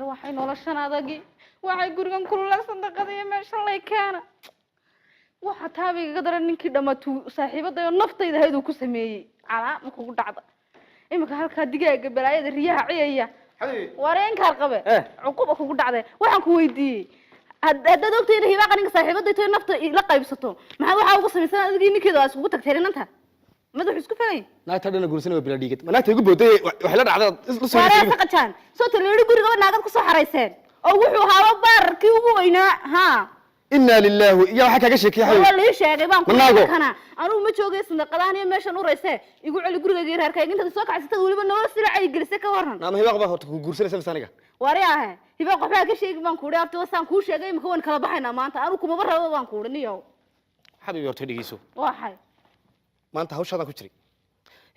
waxay noloshan adagi waxay gurigan kulula sandaqadii meesha lay keena waxa taabiga daran ninkii dhamatu saaxiibada naftayda haydu ku sameeyay cala ma kugu dhacda imika halka digaaga balaayada riyaha ciyaya wareenka qabe cuquba kugu dhacday waxaan ku weydiiyay hadda doctor hiba qaninka saaxiibada ay nafta la qaybsato maxaa waxa ugu sameeysan adigii ninkeeda isku tagtay inanta madax isku falay naagta dhana guursanay bila dhigad naagta igu booday wax la dhacday isla soo yeeshay qajaan soo taleeyo guriga naagad ku soo xareyseen oo wuxuu haabo baarkii ugu weynaa ha inna lillahi ya waxa kaga sheekay wala ii sheegay baan ku kana anu ma joogay sanadqadaan iyo meeshan u reysay igu celi guriga reerka inta soo kacsatay waliba nolol sila ay gelisay ka waran naam hiba qaba horta ku guursanaysa masaniga wariyaha hiba qofaa ka sheegay baan ku dhaafto wasaan ku sheegay ma kawan kala baxayna maanta anu kuma rabo baan ku dhiniyo habibi horta dhigeyso waxay maanta hawshadan ku jiray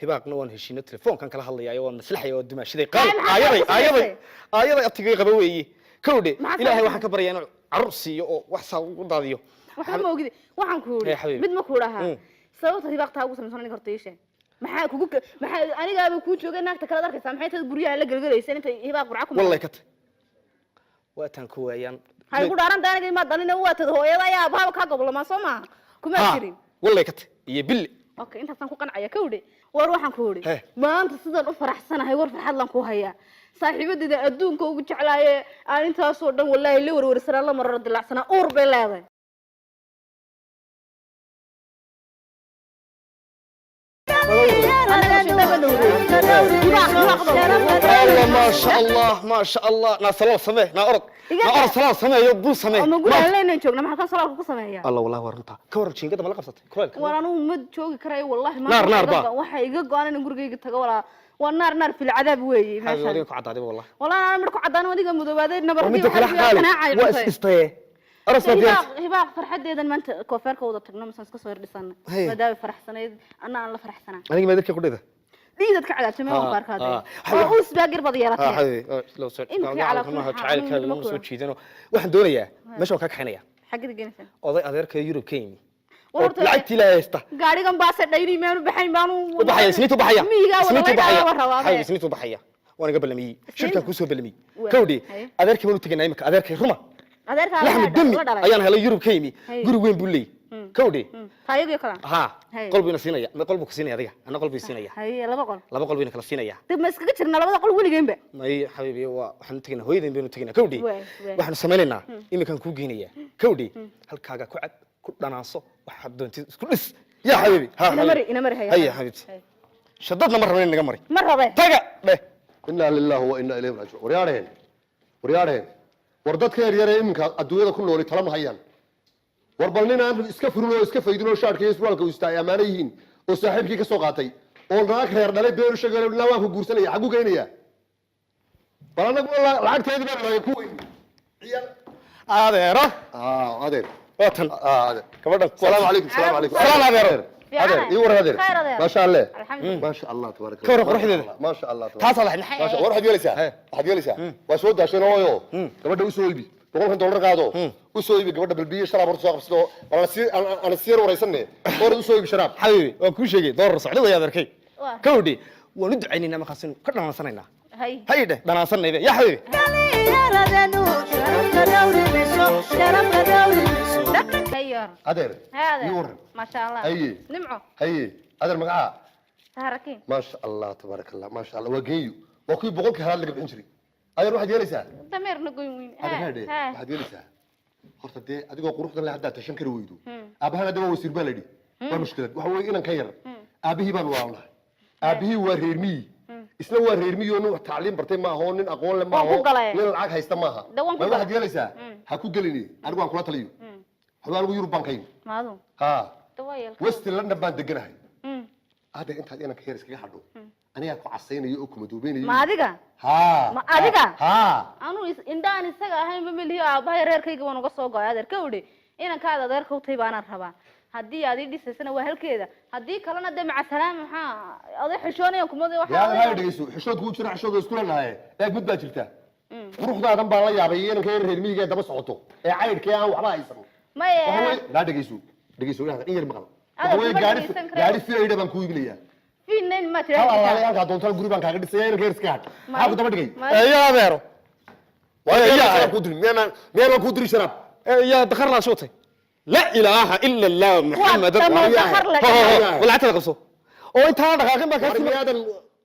hibaaqna waan heshiino telefoonkan kala hadlayaa oo maslaxay oo dimaashaday qaal ayaday atigay qaba weeyii kowde ilaahay waxaan ka baryaa inuu carruur siiyo oo wax saa ugu daadiyo waxaan ma ogid waxaan ku yiri mid ma ku dhahaa sababta hibaaqta ugu sameeysan aniga horta yeeshay maxaa aniga ku joogay naagta kala darkaysa maxay tahay guriyaha la galgalaysan inta hibaaq burca ku wallahi kat waataan ku waayaan hay ku dhaaran daaniga ma dalina waa tad hooyada ayaa baaba ka gobolama Soomaa kuma jirin wallahi kat iyo bil okay inta san ku qancaya kowde war waxaan ku yiri maanta sidaan u faraxsanahay war farxad lan ku haya saaxiibadida adduunka ugu jeclaaye aan intaas oo dhan wallahi la warwarsan la marar dilacsana uur bay leedahay ما شاء الله نا صلاة سماه نا أرض صلاة سماه يبو سماه ما نقول علينا نشوفنا ما كان صلاة كوكو سماه الله والله ورنتا كور شين كده ما لقبصت كرال ورانو مد شوقي كراي والله ما نار با waxa iga go'an in gurigayga tago wala waa naar fil cadaab weey meesha adiga ku cadaadey wallahi wallahi aan marku cadaan wadiga mudoobaday nabartii waa istay hibaaq farxadeedan maanta koofarka wada tagno ma iska soo hordhisana madaawi faraxsanayd ana aan la faraxsana aniga ma dadka ku dhida diidad ka cadaabtay ma koofarkaade oo us baagir bad yeelatay loo soo ma jacaylka ma soo jiidano waxaan doonayaa meesha ka kaxinaya xagida geenaysan oday adeerka Yurub Kenya lacagtii la haysta gaarigan baase dhayri meenu baxayn baanu baxaya isniintu baxaya isniintu baxaya waan ga balamiyi shirkan ku soo balamiyi kowdi adeerkii ma u tagnay imka adeerkii ruma adeerka ayaan helay Yurub Kenya guri weyn buu leeyahay كودي هايجي كلام ها قلبي نسينيا ما قلبك سينيا ديا أنا قلبي سينيا هاي لبا قل قلبي نكلا سينيا طيب ما اسكت شرنا لبا قل ولي جنبه ما هي حبيبي وحن تجينا هوي ذي بينو تجينا كودي وحن سمعنا إني كان كوجينيا كودي هل كاجا كعد كل ناصو وحد دون كلس يا حبيبي ها إنا مري هيا حبيبتي شددنا مرة من نجمري مرة بيه تجا بيه إنا لله وإنا إليه راجعون وريارين وردت خير يا ريم الدنيا كله اللي طالما هيان warbalnina aan iska furno iska faydino shaarka isbaalka u istaay amaanayiin oo saaxiibkii ka soo qaatay oo naag reer dhalay beer shaqo la waan ku guursanaya xagu geynaya balana lacagteedii baa la ku weyn ciyal adeero adeer watan adeer gabadha salaam alaykum salaam alaykum salaam adeero adeer iyo war adeer ma sha Allah ما شاء الله تبارك الله كور قرحديده ما شاء الله taas la xil ما شاء الله waxaad yeelaysaa waa soo daashanayo gabadha u soo iibi $100 qaado u soo iibi gabadha balbiye sharaab horta soo qabsado ana siir wareysanne hor u soo iibi sharaab xabiibi waa ku sheegay door socdo way adeerkay kowdi waan u ducaynayna ma qasin ka dhanaansanayna hayde dhanaansanayda ya xabiibi adeer هذا ما شاء الله هي نمعه هي adeer magaca سهركين ما شاء الله تبارك الله ما شاء الله wageeyo waa ku boqolka halaad laga bixin jiray adeer waxaad yeelaysaa dameer nagoyn weyn waxaad yeelaysaa horta dee adigoo quruxdan la hadda tashan kari weydo aabahana daba wasiir baa la yidhi waa mushkilad waxa weeye inan ka yar aabihii baan waalnahay aabihii waa reer miyi isna waa reer miyi oo nin wax tacliim bartay ma aho nin aqoon le ma aho nin lacag haysta ma aha waxaad yeelaysaa ha ku gelini anigu waan kula taliyo waxba anigu Yurub baan kayn maadu ha West London baan deganahay هذا أنت أنا كهرس كي حدو أنا أكو عصيني أو كمدوبيني ما أديكا ها ما أديكا ها أنا إندان السجا هاي بملي أباي رير كي جوانو قصوا قاعد كودي إنا كذا دير كوتي بانا ربا هدي دي سنة وهل كذا هدي كلنا ده مع السلامة ها أضي حشوني وكمدي واحد يا هاي ديسو حشود قول شرح حشود يسكولنا هاي لك مد باجرته روح ده دم بالله يا بيين كير هرمي كده بس عطو عايد كيا وحلا يسمو ما يا لا دقيسو هذا إيه المغل هو قاعد في أيده بنكوي بليه في نين ما ترى الله يا قاعد دونتال جروب بنك قاعد يسير غير سكات هاخد تبغى تجي يا بيرو ku dirin miyana ku diri sharaab يا دخر لا شوتي لا اله الا الله محمد رسول الله ولا تقصو oo inta dhaqaaqin ba ka miyaadan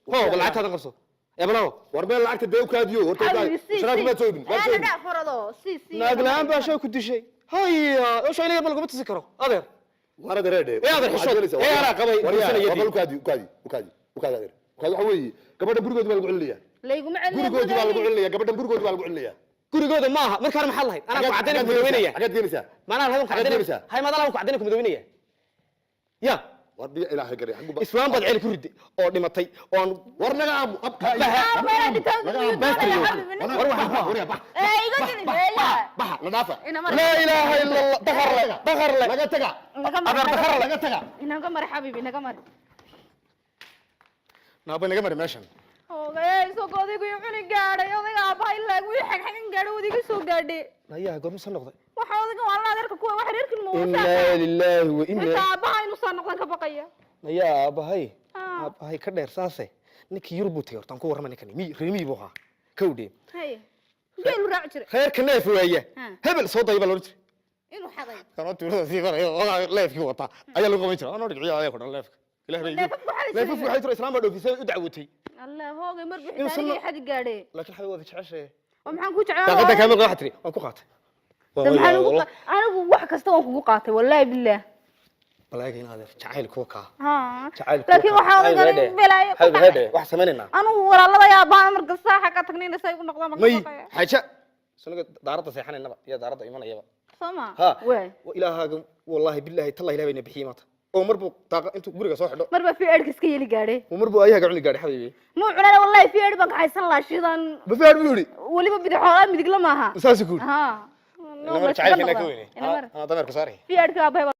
wala ta qasoo yabalo war meel lacagta deew kaadiyo horta sharaab ma toobin انا فرضو سي naaglaan baa shay ku dishay haya oo shay leeyahay malku tisi karo adeer warada reede adeer xishood ara qabay kaadi adeer waxa weeye gabadha gurigood baa lagu celinayaa layguma celinayaa gurigood baa lagu celinayaa gabadha gurigood baa lagu celinayaa gurigooda maaha markaan maxaa lahayd ana ku cadeynaa ku madaweynaya xagad gelinaysaa maana lahayn ku cadeynaa hay madala ku cadeynaa ku madaweynaya ya wardi ilaahay garay xagu islaam bad ceel ku riday oo dhimatay oo war naga aamu abka war baxa la dhaafa la ilaaha illa allah dakhar la laga taga laga taga inaga mar xabibi inaga mar naaba naga mar meeshan oogay soo goodigu iyo cuni gaaray odayga aabbahay lagu xagxagan gaadhay wadiga soo gaadhay ayaa goorma soo noqday waxa odayga waa adeerka kuwa wax reerkin ma inna lillahi wa inna aabbahay inuu soo noqdan ka baqaya ayaa aabbahay ka dheer saase ninkii yurbu tagay hortaan ku warramay ninkani reemi buu ahaa kawdhe hay geel raac jiray reerka neef weeye hebel soo dayba loo jiray inuu xaday kana tuurada sii qorayo oo leefki wata ayaa lagu qaban jiray anoo dhigciyo ayaa ku dhan leefka ilaahay leefku waxay tiro islaam baa dhoofisay u dacwatay الله هوغي مربي حتى حد قاعد لكن حبيبي وذا تعشى ومحن كو جعل دقيقه كامل واحد تري وان كو قاتay انا wax kasta waan kugu qaatay wallahi billah balaaga in adeer jacayl ku ka ha jacayl laakiin waxa aan garin bilaayo hada wax sameynayna anu walaalada yaa baan marka saaxa ka tagnayna say u noqdaan marka may haja sanaga daarada seexanaynaba iyo daarada imanayaba sama way ilaahaga wallahi billahi tallahi ilaahay nabiyi maanta oo marbu taaqa intu guriga soo xidho marba fi eedka iska yeli gaadhay marbu ayaga cuni gaadhay xabiibi muu cunana wallahi fi eed baan ka haysan la shidan ba fi eed buu yiri waliba bidixooda midig la maaha saasi ku ha no ma jacayl kana ka weynay ana dameer ku saaray fi eedka aabay